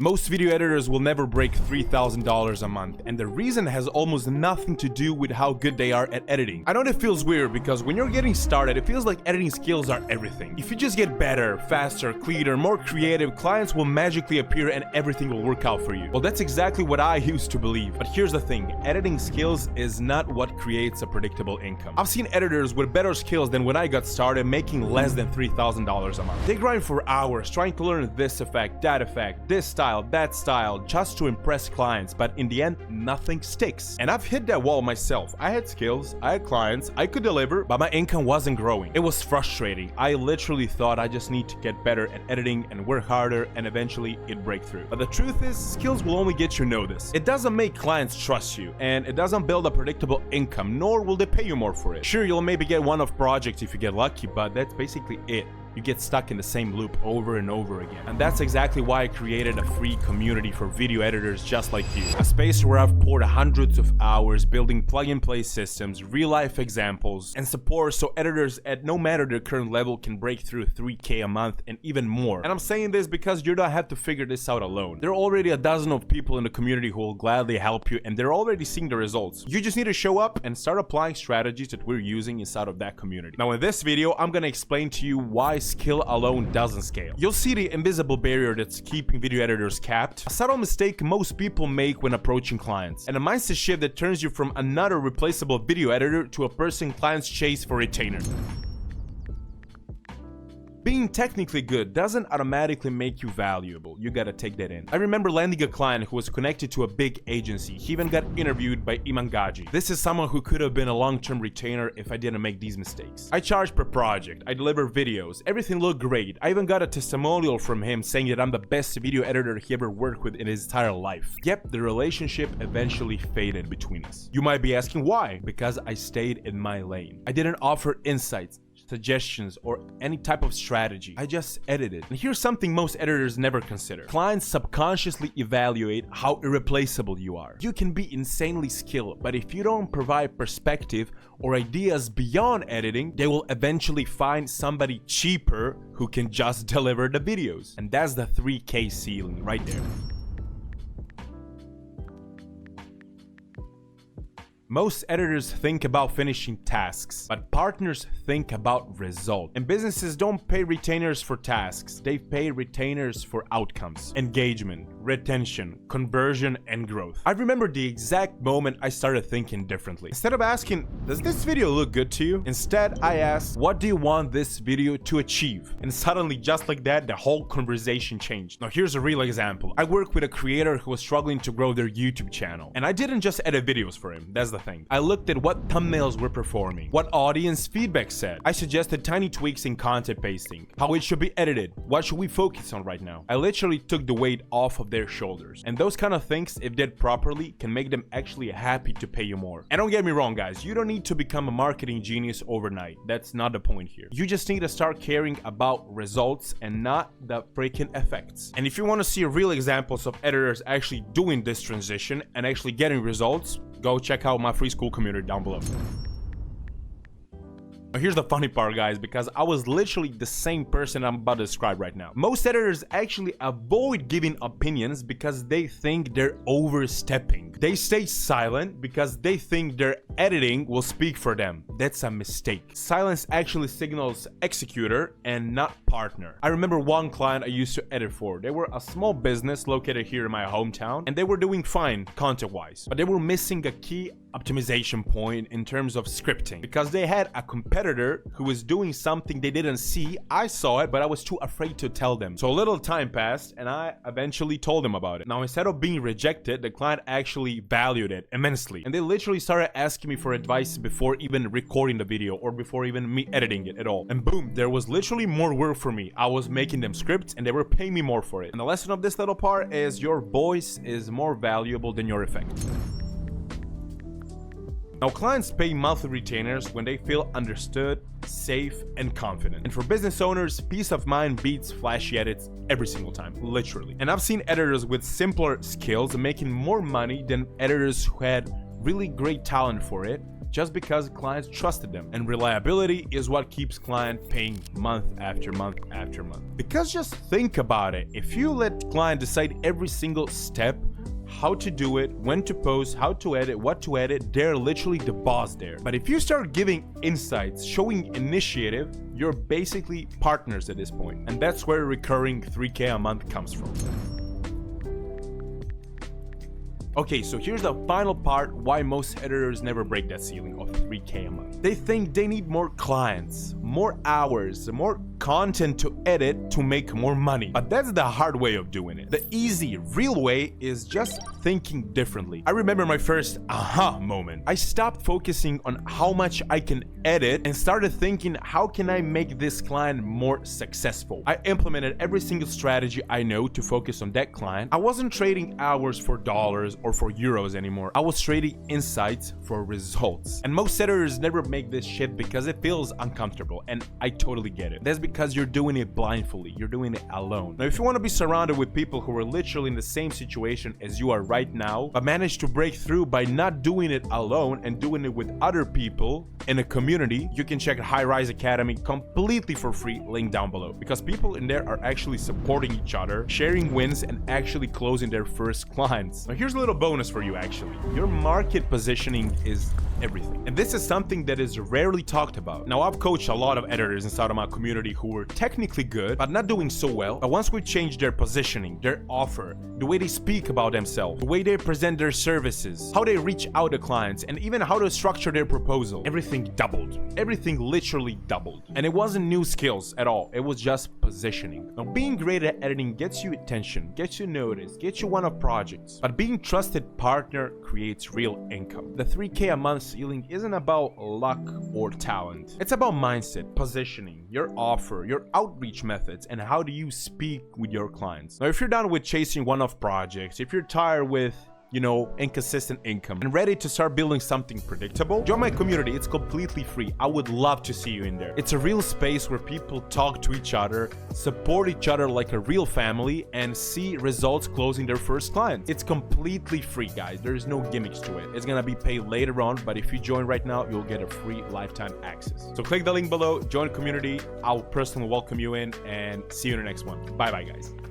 Most video editors will never break $3,000 a month, and the reason has almost nothing to do with how good they are at editing. I know it feels weird because when you're getting started, it feels like editing skills are everything. If you just get better, faster, cleaner, more creative, clients will magically appear and everything will work out for you. Well, that's exactly what I used to believe. But here's the thing, editing skills is not what creates a predictable income. I've seen editors with better skills than when I got started making less than $3,000 a month. They grind for hours trying to learn this effect, this style, that style, just to impress clients, but in the end, nothing sticks. And I've hit that wall myself. I had skills, I had clients, I could deliver, but my income wasn't growing. It was frustrating. I literally thought I just need to get better at editing and work harder, and eventually it'd break through. But the truth is, skills will only get you noticed. It doesn't make clients trust you, and it doesn't build a predictable income, nor will they pay you more for it. Sure, you'll maybe get one-off projects if you get lucky, but that's basically it. You get stuck in the same loop over and over again. And that's exactly why I created a free community for video editors just like you. A space where I've poured hundreds of hours building plug-and-play systems, real-life examples, and support so editors at no matter their current level can break through $3K a month and even more. And I'm saying this because you don't have to figure this out alone. There are already a dozen of people in the community who will gladly help you, and they're already seeing the results. You just need to show up and start applying strategies that we're using inside of that community. Now in this video, I'm gonna explain to you why skill alone doesn't scale. You'll see the invisible barrier that's keeping video editors capped, a subtle mistake most people make when approaching clients, and a mindset shift that turns you from another replaceable video editor to a person clients chase for retainer. Being technically good doesn't automatically make you valuable. You gotta take that in. I remember landing a client who was connected to a big agency. He even got interviewed by Imangaji. This is someone who could have been a long-term retainer if I didn't make these mistakes. I charged per project. I delivered videos. Everything looked great. I even got a testimonial from him saying that I'm the best video editor he ever worked with in his entire life. Yep, the relationship eventually faded between us. You might be asking why? Because I stayed in my lane. I didn't offer insights, suggestions, or any type of strategy. I just edited. And here's something most editors never consider. Clients subconsciously evaluate how irreplaceable you are. You can be insanely skilled, but if you don't provide perspective or ideas beyond editing, they will eventually find somebody cheaper who can just deliver the videos. And that's the 3K ceiling right there. Most editors think about finishing tasks, but partners think about results. And businesses don't pay retainers for tasks, they pay retainers for outcomes, engagement, retention, conversion, and growth. I remember the exact moment I started thinking differently. Instead of asking, does this video look good to you? Instead, I asked, what do you want this video to achieve? And suddenly, just like that, the whole conversation changed. Now here's a real example. I work with a creator who was struggling to grow their YouTube channel. And I didn't just edit videos for him, that's the thing. I looked at what thumbnails were performing, what audience feedback said. I suggested tiny tweaks in content pasting, how it should be edited, what should we focus on right now. I literally took the weight off of their shoulders. And those kind of things, if did properly, can make them actually happy to pay you more. And don't get me wrong, guys, you don't need to become a marketing genius overnight. That's not the point here. You just need to start caring about results and not the freaking effects. And if you want to see real examples of editors actually doing this transition and actually getting results, go check out my free school community down below. Now here's the funny part, guys, because I was literally the same person I'm about to describe right now. Most editors actually avoid giving opinions because they think they're overstepping. They stay silent because they think their editing will speak for them. That's a mistake. Silence actually signals executor and not partner. I remember one client I used to edit for. They were a small business located here in my hometown, and they were doing fine content-wise, but they were missing a key optimization point in terms of scripting because they had a competitor who was doing something they didn't see. I saw it, but I was too afraid to tell them. So a little time passed and I eventually told them about it. Now instead of being rejected, the client actually valued it immensely, and they literally started asking me for advice before even recording the video or before even me editing it at all. And boom, there was literally more work for me. I was making them scripts and they were paying me more for it. And the lesson of this little part is your voice is more valuable than your effect. Now, clients pay monthly retainers when they feel understood, safe, and confident. And for business owners, peace of mind beats flashy edits every single time, literally. And I've seen editors with simpler skills making more money than editors who had really great talent for it, just because clients trusted them. And reliability is what keeps client paying month after month after month. Because just think about it, if you let client decide every single step, how to do it, when to post, how to edit, what to edit, they're literally the boss there. But if you start giving insights, showing initiative, you're basically partners at this point. And that's where recurring 3K a month comes from. Okay, so here's the final part why most editors never break that ceiling of 3K a month. They think they need more clients, more hours, more content to edit to make more money. But that's the hard way of doing it. The easy, real way is just thinking differently. I remember my first aha moment. I stopped focusing on how much I can edit and started thinking, how can I make this client more successful? I implemented every single strategy I know to focus on that client. I wasn't trading hours for dollars or for euros anymore. I was trading insights for results. And most editors never make this shit because it feels uncomfortable, and I totally get it. That's because you're doing it blindly. You're doing it alone. Now, if you want to be surrounded with people who are literally in the same situation as you are right now, but manage to break through by not doing it alone and doing it with other people in a community, you can check High Rise Academy completely for free, link down below. Because people in there are actually supporting each other, sharing wins, and actually closing their first clients. Now, here's a little bonus for you actually. Your market positioning is everything. And this is something that is rarely talked about. Now, I've coached a lot of editors inside of my community who were technically good, but not doing so well. But once we changed their positioning, their offer, the way they speak about themselves, the way they present their services, how they reach out to clients, and even how to structure their proposal, everything doubled. Everything literally doubled. And it wasn't new skills at all. It was just positioning. Now, being great at editing gets you attention, gets you noticed, gets you one-off projects. But being trusted partner creates real income. The 3K a month ceiling isn't about luck or talent. It's about mindset, positioning, your offer, your outreach methods, and how do you speak with your clients. Now, if you're done with chasing one-off projects, if you're tired with inconsistent income and ready to start building something predictable, join my community. It's completely free. I would love to see you in there. It's a real space where people talk to each other, support each other like a real family, and see results closing their first clients. It's completely free, guys. There's no gimmicks to it. It's gonna be paid later on, but if you join right now, you'll get a free lifetime access. So click the link below, join the community. I'll personally welcome you in, and see you in the next one. Bye bye, guys.